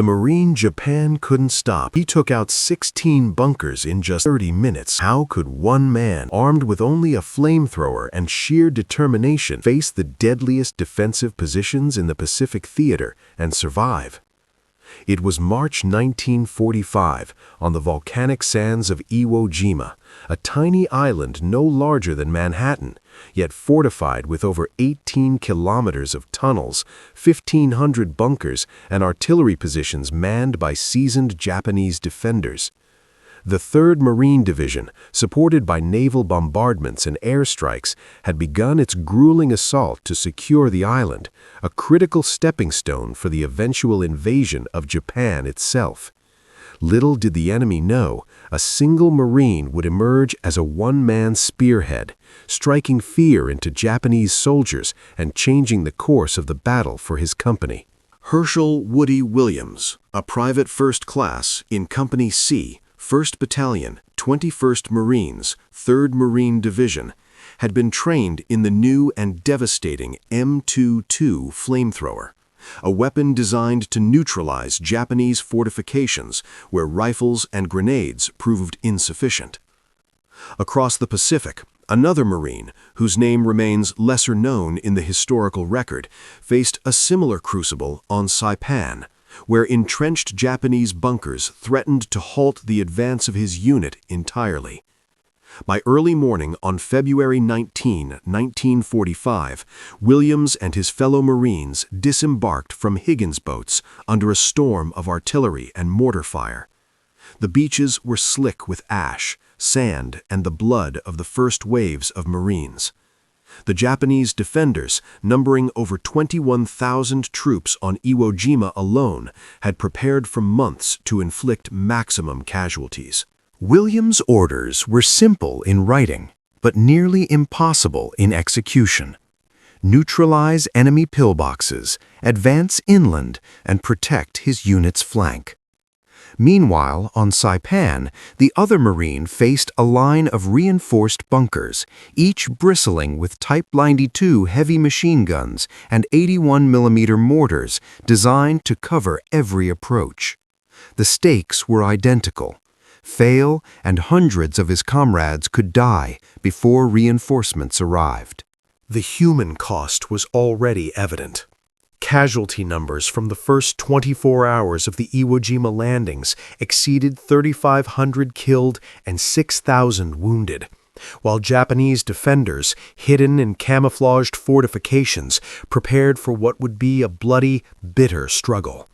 The Marine Japan couldn't stop. He took out 16 bunkers in just 30 minutes. How could one man, armed with only a flamethrower and sheer determination, face the deadliest defensive positions in the Pacific theater and survive? It was March 1945 on the volcanic sands of Iwo Jima, a tiny island no larger than Manhattan, yet fortified with over 18 kilometers of tunnels, 1,500 bunkers, and artillery positions manned by seasoned Japanese defenders. The 3rd Marine Division, supported by naval bombardments and airstrikes, had begun its grueling assault to secure the island, a critical stepping stone for the eventual invasion of Japan itself. Little did the enemy know, a single Marine would emerge as a one-man spearhead, striking fear into Japanese soldiers and changing the course of the battle for his company. Herschel Woody Williams, a private first class in Company C, 1st Battalion, 21st Marines, 3rd Marine Division, had been trained in the new and devastating M22 flamethrower, a weapon designed to neutralize Japanese fortifications where rifles and grenades proved insufficient. Across the Pacific, another Marine, whose name remains lesser known in the historical record, faced a similar crucible on Saipan, where entrenched Japanese bunkers threatened to halt the advance of his unit entirely. By early morning on February 19, 1945, Williams and his fellow Marines disembarked from Higgins boats under a storm of artillery and mortar fire. The beaches were slick with ash, sand, and the blood of the first waves of Marines. The Japanese defenders, numbering over 21,000 troops on Iwo Jima alone, had prepared for months to inflict maximum casualties. Williams' orders were simple in writing, but nearly impossible in execution. Neutralize enemy pillboxes, advance inland, and protect his unit's flank. Meanwhile, on Saipan, the other Marine faced a line of reinforced bunkers, each bristling with Type 92 heavy machine guns and 81mm mortars designed to cover every approach. The stakes were identical. Fail, and hundreds of his comrades could die before reinforcements arrived. The human cost was already evident. Casualty numbers from the first 24 hours of the Iwo Jima landings exceeded 3,500 killed and 6,000 wounded, while Japanese defenders, hidden in camouflaged fortifications, prepared for what would be a bloody, bitter struggle.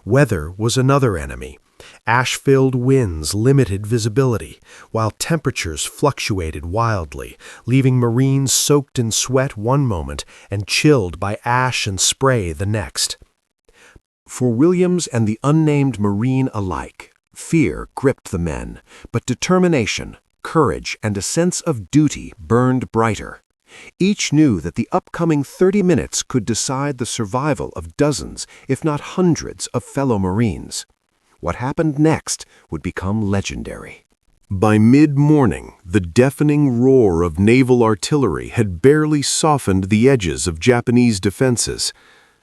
Weather was another enemy. Ash-filled winds limited visibility, while temperatures fluctuated wildly, leaving Marines soaked in sweat one moment and chilled by ash and spray the next. For Williams and the unnamed Marine alike, fear gripped the men, but determination, courage, and a sense of duty burned brighter. Each knew that the upcoming 30 minutes could decide the survival of dozens, if not hundreds, of fellow Marines. What happened next would become legendary. By mid-morning, the deafening roar of naval artillery had barely softened the edges of Japanese defenses.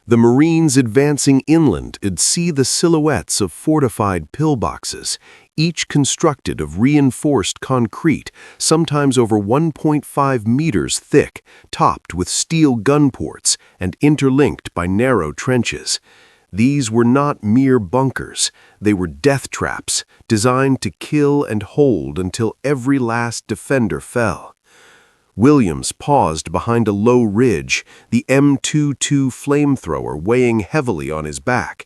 The Marines advancing inland could see the silhouettes of fortified pillboxes, each constructed of reinforced concrete, sometimes over 1.5 meters thick, topped with steel gun ports and interlinked by narrow trenches. These were not mere bunkers. They were death traps, designed to kill and hold until every last defender fell. Williams paused behind a low ridge, the M22 flamethrower weighing heavily on his back.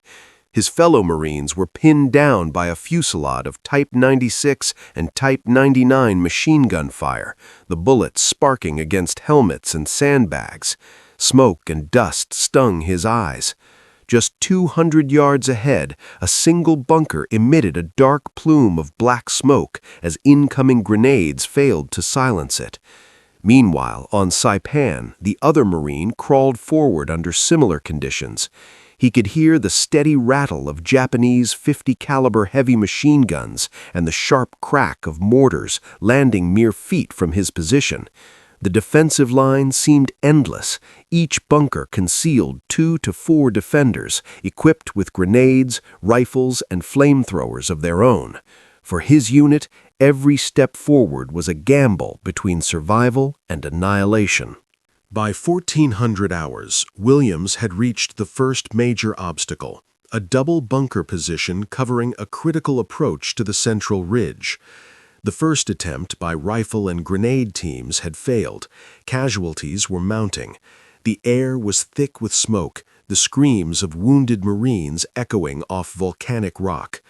His fellow Marines were pinned down by a fusillade of Type 96 and Type 99 machine gun fire, the bullets sparking against helmets and sandbags. Smoke and dust stung his eyes. Just 200 yards ahead, a single bunker emitted a dark plume of black smoke as incoming grenades failed to silence it. Meanwhile, on Saipan, the other Marine crawled forward under similar conditions. He could hear the steady rattle of Japanese .50-caliber heavy machine guns and the sharp crack of mortars landing mere feet from his position. The defensive line seemed endless, each bunker concealed 2 to 4 defenders, equipped with grenades, rifles, and flamethrowers of their own. For his unit, every step forward was a gamble between survival and annihilation. By 1400 hours, Williams had reached the first major obstacle, a double bunker position covering a critical approach to the central ridge. The first attempt by rifle and grenade teams had failed. Casualties were mounting. The air was thick with smoke, the screams of wounded Marines echoing off volcanic rock.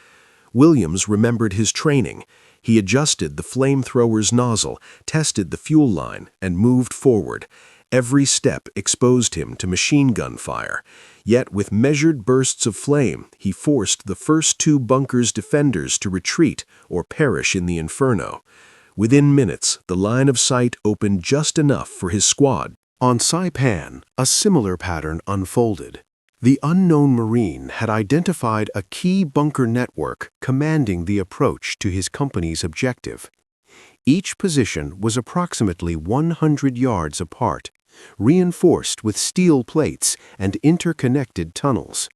Williams remembered his training. He adjusted the flamethrower's nozzle, tested the fuel line, and moved forward. Every step exposed him to machine gun fire. Yet with measured bursts of flame, he forced the first 2 bunkers' defenders to retreat or perish in the inferno. Within minutes, the line of sight opened just enough for his squad. On Saipan, a similar pattern unfolded. The unknown Marine had identified a key bunker network commanding the approach to his company's objective. Each position was approximately 100 yards apart, reinforced with steel plates and interconnected tunnels.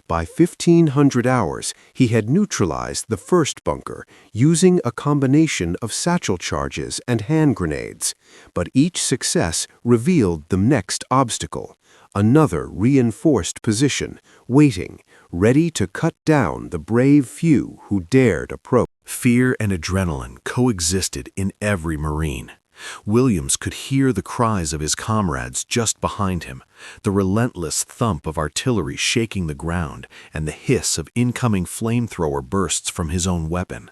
By 1500 hours, he had neutralized the first bunker using a combination of satchel charges and hand grenades, but each success revealed the next obstacle, another reinforced position, waiting, ready to cut down the brave few who dared approach. Fear and adrenaline coexisted in every Marine. Williams could hear the cries of his comrades just behind him, the relentless thump of artillery shaking the ground, and the hiss of incoming flamethrower bursts from his own weapon.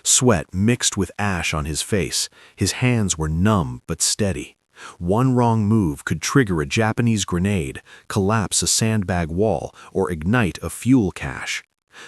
Sweat mixed with ash on his face. His hands were numb but steady. One wrong move could trigger a Japanese grenade, collapse a sandbag wall, or ignite a fuel cache.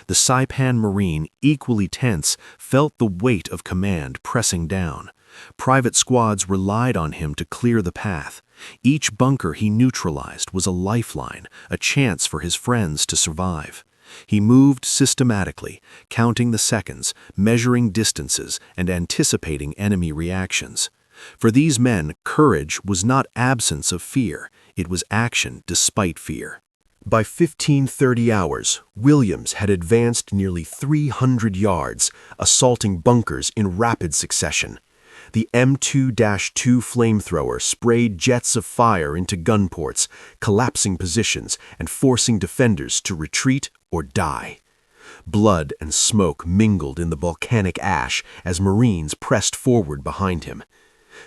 The Saipan Marine, equally tense, felt the weight of command pressing down. Private squads relied on him to clear the path. Each bunker he neutralized was a lifeline, a chance for his friends to survive. He moved systematically, counting the seconds, measuring distances, and anticipating enemy reactions. For these men, courage was not absence of fear, it was action despite fear. By 1530 hours, Williams had advanced nearly 300 yards, assaulting bunkers in rapid succession. The M2-2 flamethrower sprayed jets of fire into gun ports, collapsing positions and forcing defenders to retreat or die. Blood and smoke mingled in the volcanic ash as Marines pressed forward behind him.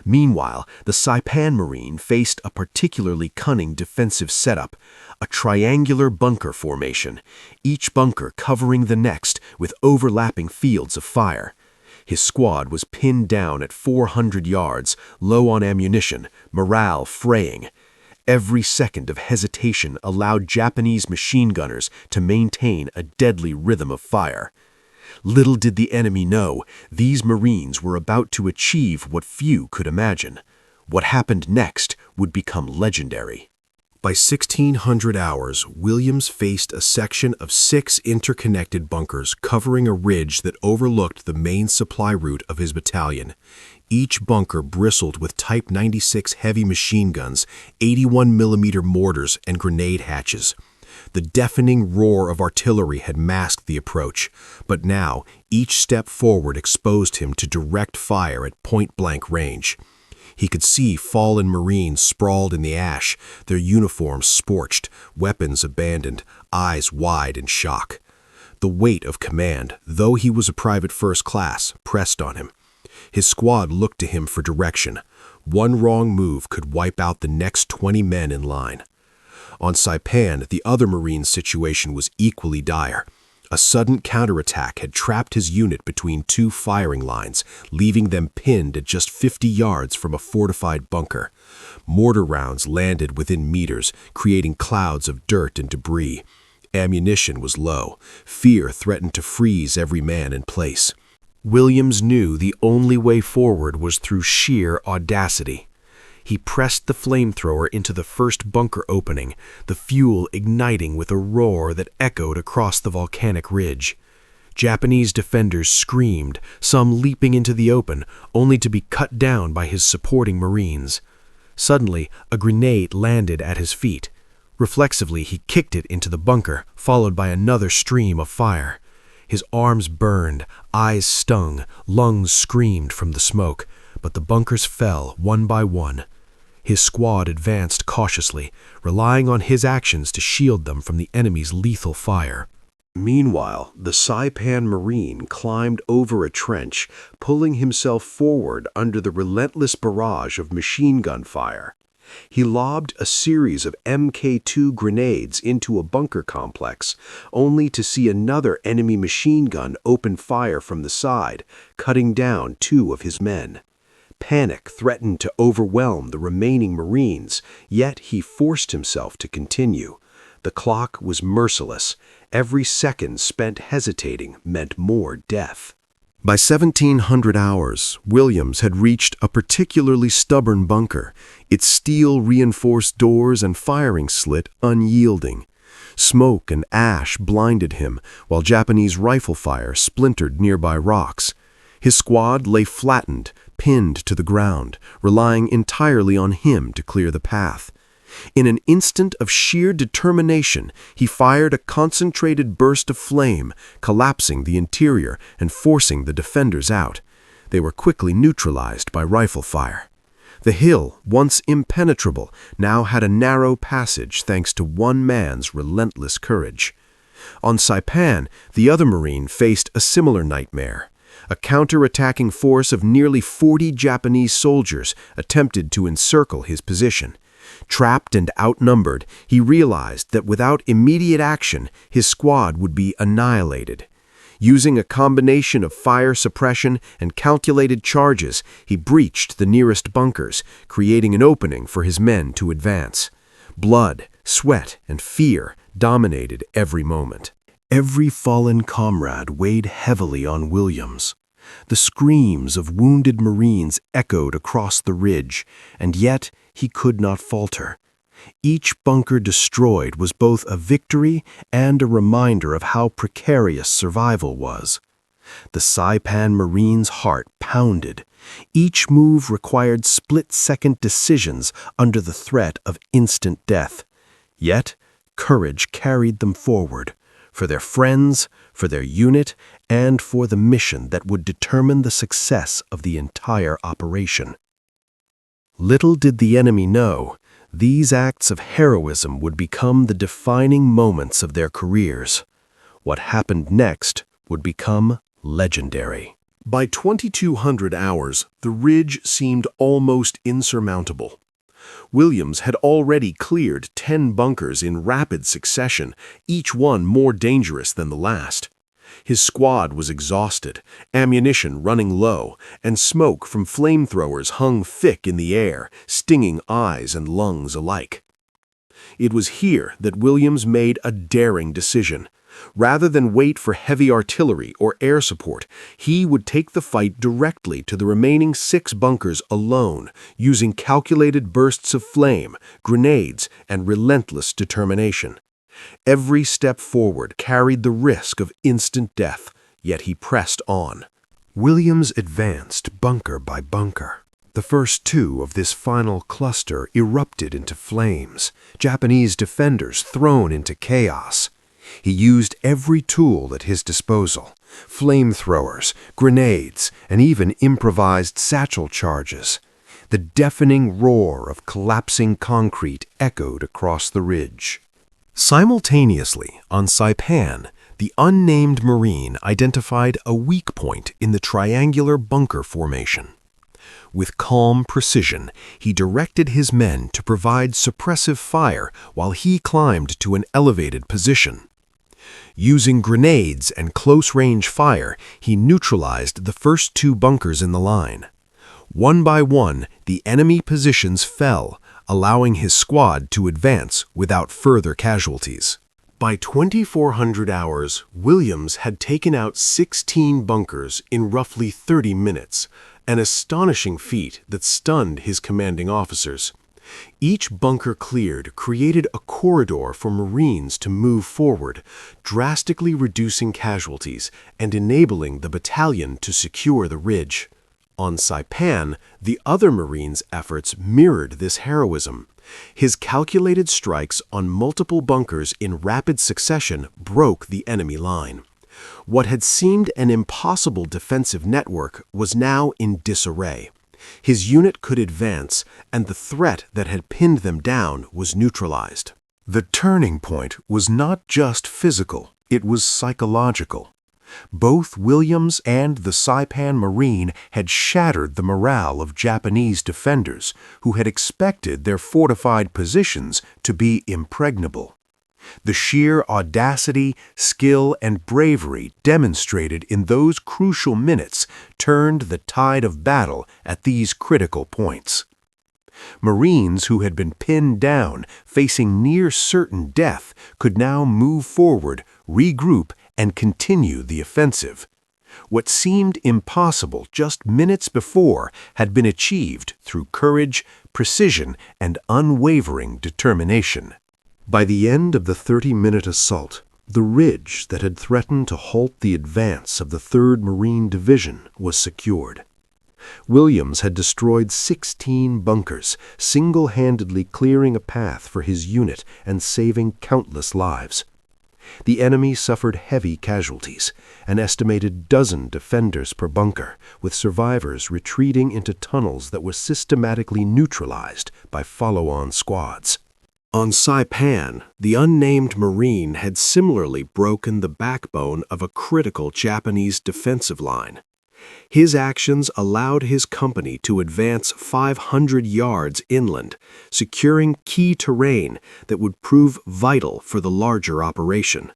Meanwhile, the Saipan Marine faced a particularly cunning defensive setup, a triangular bunker formation, each bunker covering the next with overlapping fields of fire. His squad was pinned down at 400 yards, low on ammunition, morale fraying. Every second of hesitation allowed Japanese machine gunners to maintain a deadly rhythm of fire. Little did the enemy know, these Marines were about to achieve what few could imagine. What happened next would become legendary. By 1600 hours, Williams faced a section of 6 interconnected bunkers covering a ridge that overlooked the main supply route of his battalion. Each bunker bristled with Type 96 heavy machine guns, 81mm mortars, and grenade hatches. The deafening roar of artillery had masked the approach, but now each step forward exposed him to direct fire at point-blank range. He could see fallen Marines sprawled in the ash, their uniforms scorched, weapons abandoned, eyes wide in shock. The weight of command, though he was a private first class, pressed on him. His squad looked to him for direction. One wrong move could wipe out the next 20 men in line. On Saipan, the other Marine's situation was equally dire. A sudden counterattack had trapped his unit between 2 firing lines, leaving them pinned at just 50 yards from a fortified bunker. Mortar rounds landed within meters, creating clouds of dirt and debris. Ammunition was low. Fear threatened to freeze every man in place. Williams knew the only way forward was through sheer audacity. He pressed the flamethrower into the first bunker opening, the fuel igniting with a roar that echoed across the volcanic ridge. Japanese defenders screamed, some leaping into the open, only to be cut down by his supporting Marines. Suddenly, a grenade landed at his feet. Reflexively, he kicked it into the bunker, followed by another stream of fire. His arms burned, eyes stung, lungs screamed from the smoke, but the bunkers fell one by one. His squad advanced cautiously, relying on his actions to shield them from the enemy's lethal fire. Meanwhile, the Saipan Marine climbed over a trench, pulling himself forward under the relentless barrage of machine gun fire. He lobbed a series of Mk2 grenades into a bunker complex, only to see another enemy machine gun open fire from the side, cutting down 2 of his men. Panic threatened to overwhelm the remaining Marines, yet he forced himself to continue. The clock was merciless. Every second spent hesitating meant more death. By 1700 hours, Williams had reached a particularly stubborn bunker, its steel-reinforced doors and firing slit unyielding. Smoke and ash blinded him, while Japanese rifle fire splintered nearby rocks. His squad lay flattened, pinned to the ground, relying entirely on him to clear the path. In an instant of sheer determination, he fired a concentrated burst of flame, collapsing the interior and forcing the defenders out. They were quickly neutralized by rifle fire. The hill, once impenetrable, now had a narrow passage thanks to one man's relentless courage. On Saipan, the other Marine faced a similar nightmare. A counter-attacking force of nearly 40 Japanese soldiers attempted to encircle his position. Trapped and outnumbered, he realized that without immediate action, his squad would be annihilated. Using a combination of fire suppression and calculated charges, he breached the nearest bunkers, creating an opening for his men to advance. Blood, sweat, and fear dominated every moment. Every fallen comrade weighed heavily on Williams. The screams of wounded Marines echoed across the ridge, and yet he could not falter. Each bunker destroyed was both a victory and a reminder of how precarious survival was. The Saipan Marine's heart pounded. Each move required split-second decisions under the threat of instant death. Yet, courage carried them forward, for their friends, for their unit, and for the mission that would determine the success of the entire operation. Little did the enemy know, these acts of heroism would become the defining moments of their careers. What happened next would become legendary. By 2200 hours, the ridge seemed almost insurmountable. Williams had already cleared 10 bunkers in rapid succession, each one more dangerous than the last. His squad was exhausted, ammunition running low, and smoke from flamethrowers hung thick in the air, stinging eyes and lungs alike. It was here that Williams made a daring decision. Rather than wait for heavy artillery or air support, he would take the fight directly to the remaining 6 bunkers alone, using calculated bursts of flame, grenades, and relentless determination. Every step forward carried the risk of instant death, yet he pressed on. Williams advanced bunker by bunker. The first 2 of this final cluster erupted into flames, Japanese defenders thrown into chaos. He used every tool at his disposal, flamethrowers, grenades, and even improvised satchel charges. The deafening roar of collapsing concrete echoed across the ridge. Simultaneously, on Saipan, the unnamed Marine identified a weak point in the triangular bunker formation. With calm precision, he directed his men to provide suppressive fire while he climbed to an elevated position. Using grenades and close-range fire, he neutralized the first 2 bunkers in the line. One by one, the enemy positions fell, allowing his squad to advance without further casualties. By 2400 hours, Williams had taken out 16 bunkers in roughly 30 minutes, an astonishing feat that stunned his commanding officers. Each bunker cleared created a corridor for Marines to move forward, drastically reducing casualties and enabling the battalion to secure the ridge. On Saipan, the other Marines' efforts mirrored this heroism. His calculated strikes on multiple bunkers in rapid succession broke the enemy line. What had seemed an impossible defensive network was now in disarray. His unit could advance, and the threat that had pinned them down was neutralized. The turning point was not just physical, it was psychological. Both Williams and the Saipan Marine had shattered the morale of Japanese defenders who had expected their fortified positions to be impregnable. The sheer audacity, skill, and bravery demonstrated in those crucial minutes turned the tide of battle at these critical points. Marines who had been pinned down, facing near certain death, could now move forward, regroup, and continue the offensive. What seemed impossible just minutes before had been achieved through courage, precision, and unwavering determination. By the end of the 30-minute assault, the ridge that had threatened to halt the advance of the 3rd Marine Division was secured. Williams had destroyed 16 bunkers, single-handedly clearing a path for his unit and saving countless lives. The enemy suffered heavy casualties, an estimated dozen defenders per bunker, with survivors retreating into tunnels that were systematically neutralized by follow-on squads. On Saipan, the unnamed Marine had similarly broken the backbone of a critical Japanese defensive line. His actions allowed his company to advance 500 yards inland, securing key terrain that would prove vital for the larger operation.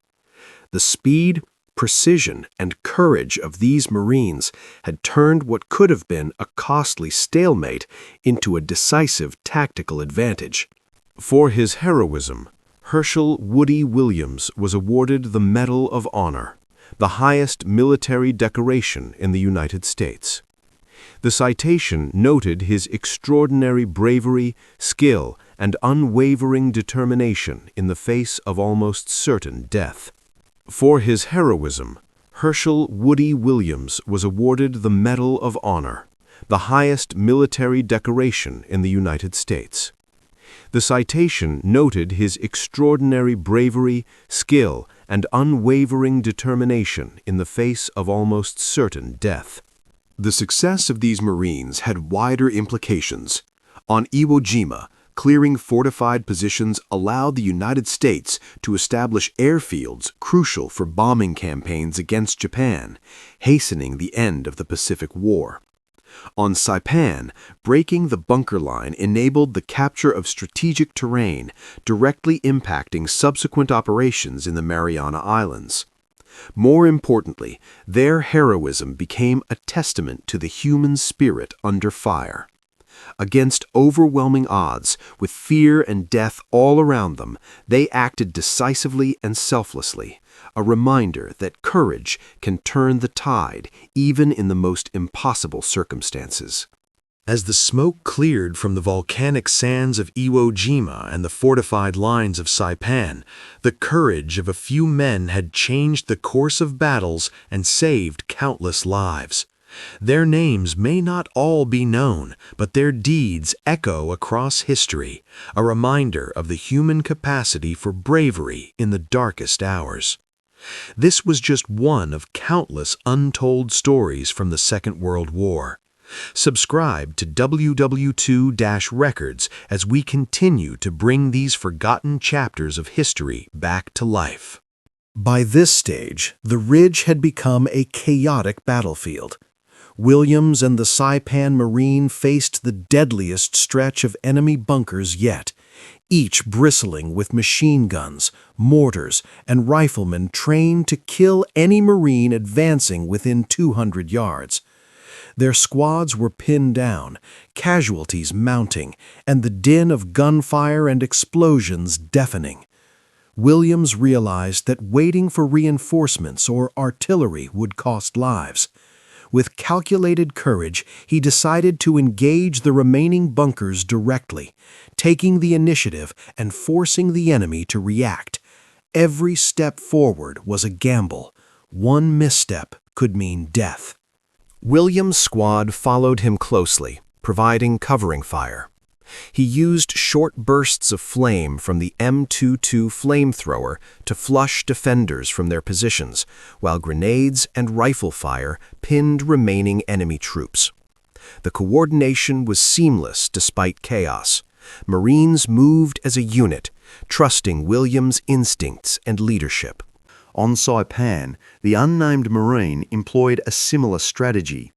The speed, precision, and courage of these Marines had turned what could have been a costly stalemate into a decisive tactical advantage. For his heroism, Herschel Woody Williams was awarded the Medal of Honor, the highest military decoration in the United States. The citation noted his extraordinary bravery, skill, and unwavering determination in the face of almost certain death. For his heroism, Herschel Woody Williams was awarded the Medal of Honor, the highest military decoration in the United States. The citation noted his extraordinary bravery, skill, and unwavering determination in the face of almost certain death. The success of these Marines had wider implications. On Iwo Jima, clearing fortified positions allowed the United States to establish airfields crucial for bombing campaigns against Japan, hastening the end of the Pacific War. On Saipan, breaking the bunker line enabled the capture of strategic terrain, directly impacting subsequent operations in the Mariana Islands. More importantly, their heroism became a testament to the human spirit under fire. Against overwhelming odds, with fear and death all around them, they acted decisively and selflessly, a reminder that courage can turn the tide even in the most impossible circumstances. As the smoke cleared from the volcanic sands of Iwo Jima and the fortified lines of Saipan, the courage of a few men had changed the course of battles and saved countless lives. Their names may not all be known, but their deeds echo across history, a reminder of the human capacity for bravery in the darkest hours. This was just one of countless untold stories from the Second World War. Subscribe to WWII-Records as we continue to bring these forgotten chapters of history back to life. By this stage, the ridge had become a chaotic battlefield. Williams and the Saipan Marine faced the deadliest stretch of enemy bunkers yet, each bristling with machine guns, mortars, and riflemen trained to kill any Marine advancing within 200 yards. Their squads were pinned down, casualties mounting, and the din of gunfire and explosions deafening. Williams realized that waiting for reinforcements or artillery would cost lives. With calculated courage, he decided to engage the remaining bunkers directly, taking the initiative and forcing the enemy to react. Every step forward was a gamble. One misstep could mean death. William's squad followed him closely, providing covering fire. He used short bursts of flame from the M22 flamethrower to flush defenders from their positions, while grenades and rifle fire pinned remaining enemy troops. The coordination was seamless despite chaos. Marines moved as a unit, trusting William's instincts and leadership. On Saipan, the unnamed Marine employed a similar strategy.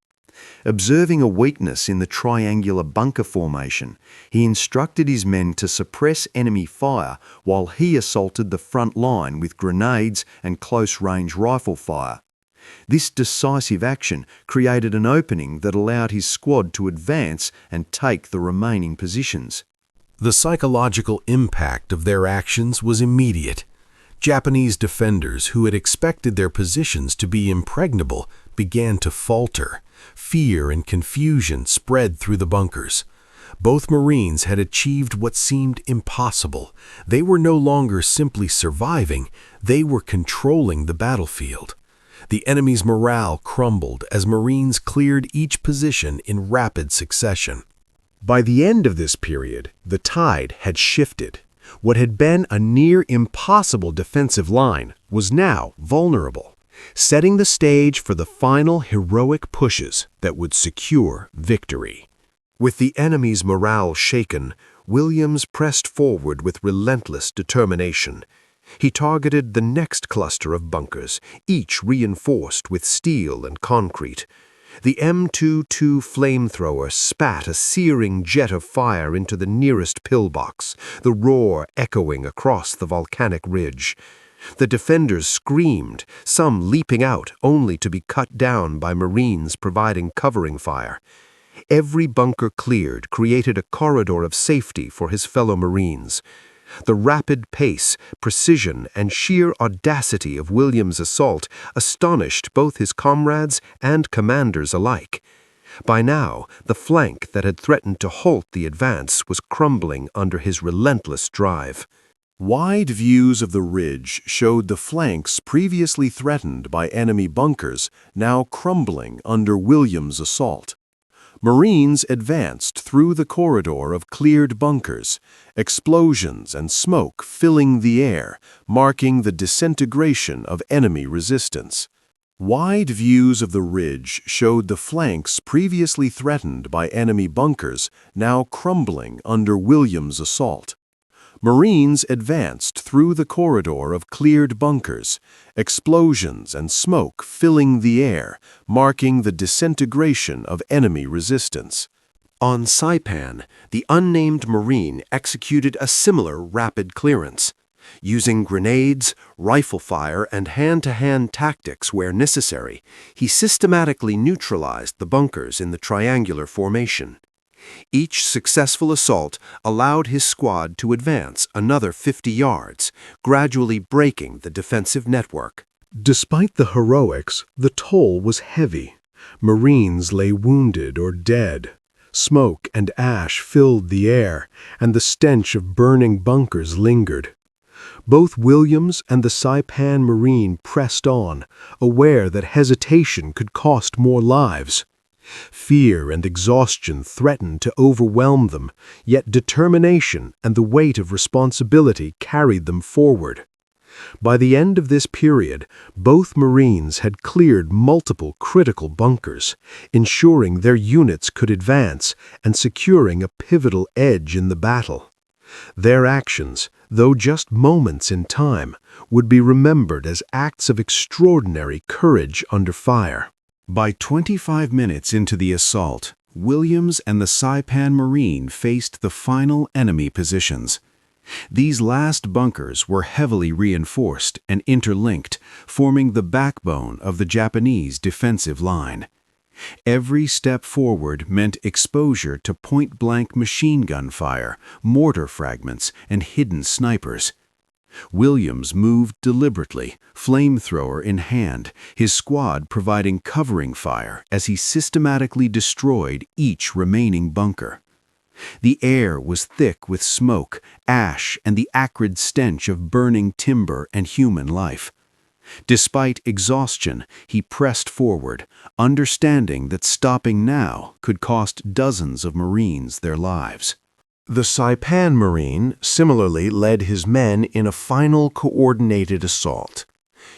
Observing a weakness in the triangular bunker formation, he instructed his men to suppress enemy fire while he assaulted the front line with grenades and close-range rifle fire. This decisive action created an opening that allowed his squad to advance and take the remaining positions. The psychological impact of their actions was immediate. Japanese defenders who had expected their positions to be impregnable began to falter. Fear and confusion spread through the bunkers. Both Marines had achieved what seemed impossible. They were no longer simply surviving, they were controlling the battlefield. The enemy's morale crumbled as Marines cleared each position in rapid succession. By the end of this period, the tide had shifted. What had been a near impossible defensive line was now vulnerable, setting the stage for the final heroic pushes that would secure victory. With the enemy's morale shaken, Williams pressed forward with relentless determination. He targeted the next cluster of bunkers, each reinforced with steel and concrete. The M22 flamethrower spat a searing jet of fire into the nearest pillbox, the roar echoing across the volcanic ridge. The defenders screamed, some leaping out only to be cut down by Marines providing covering fire. Every bunker cleared created a corridor of safety for his fellow Marines. The rapid pace, precision, and sheer audacity of William's assault astonished both his comrades and commanders alike. By now, the flank that had threatened to halt the advance was crumbling under his relentless drive. Wide views of the ridge showed the flanks previously threatened by enemy bunkers now crumbling under William's assault. Marines advanced through the corridor of cleared bunkers, explosions and smoke filling the air, marking the disintegration of enemy resistance. Wide views of the ridge showed the flanks previously threatened by enemy bunkers now crumbling under William's assault. Marines advanced through the corridor of cleared bunkers, explosions and smoke filling the air, marking the disintegration of enemy resistance. On Saipan, the unnamed Marine executed a similar rapid clearance. Using grenades, rifle fire, and hand-to-hand tactics where necessary, he systematically neutralized the bunkers in the triangular formation. Each successful assault allowed his squad to advance another 50 yards, gradually breaking the defensive network. Despite the heroics, the toll was heavy. Marines lay wounded or dead. Smoke and ash filled the air, and the stench of burning bunkers lingered. Both Williams and the Saipan Marine pressed on, aware that hesitation could cost more lives. Fear and exhaustion threatened to overwhelm them, yet determination and the weight of responsibility carried them forward. By the end of this period, both Marines had cleared multiple critical bunkers, ensuring their units could advance and securing a pivotal edge in the battle. Their actions, though just moments in time, would be remembered as acts of extraordinary courage under fire. By 25 minutes into the assault, Williams and the Saipan Marine faced the final enemy positions. These last bunkers were heavily reinforced and interlinked, forming the backbone of the Japanese defensive line. Every step forward meant exposure to point-blank machine gun fire, mortar fragments, and hidden snipers. Williams moved deliberately, flamethrower in hand, his squad providing covering fire as he systematically destroyed each remaining bunker. The air was thick with smoke, ash, and the acrid stench of burning timber and human life. Despite exhaustion, he pressed forward, understanding that stopping now could cost dozens of Marines their lives. The Saipan Marine similarly led his men in a final coordinated assault.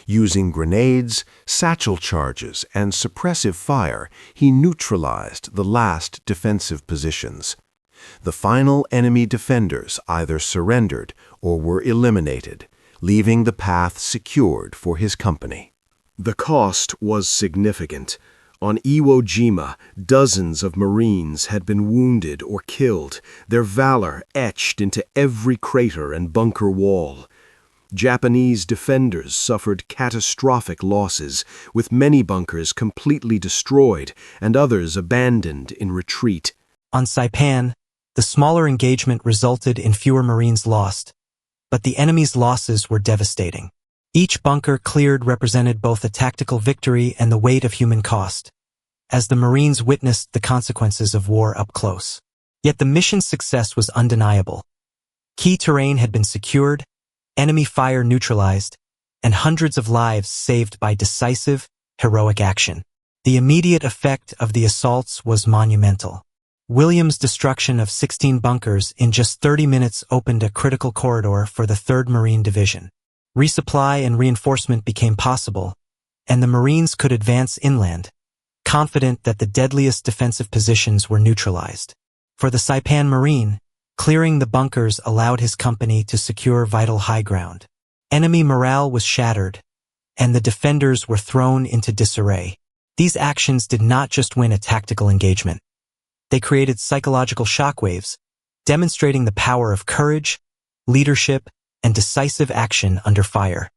Using grenades, satchel charges, and suppressive fire, he neutralized the last defensive positions. The final enemy defenders either surrendered or were eliminated, leaving the path secured for his company. The cost was significant. On Iwo Jima, dozens of Marines had been wounded or killed, their valor etched into every crater and bunker wall. Japanese defenders suffered catastrophic losses, with many bunkers completely destroyed and others abandoned in retreat. On Saipan, the smaller engagement resulted in fewer Marines lost, but the enemy's losses were devastating. Each bunker cleared represented both a tactical victory and the weight of human cost, as the Marines witnessed the consequences of war up close. Yet the mission's success was undeniable. Key terrain had been secured, enemy fire neutralized, and hundreds of lives saved by decisive, heroic action. The immediate effect of the assaults was monumental. Williams' destruction of 16 bunkers in just 30 minutes opened a critical corridor for the 3rd Marine Division. Resupply and reinforcement became possible, and the Marines could advance inland, confident that the deadliest defensive positions were neutralized. For the Saipan Marine, clearing the bunkers allowed his company to secure vital high ground. Enemy morale was shattered, and the defenders were thrown into disarray. These actions did not just win a tactical engagement. They created psychological shockwaves, demonstrating the power of courage, leadership, and decisive action under fire.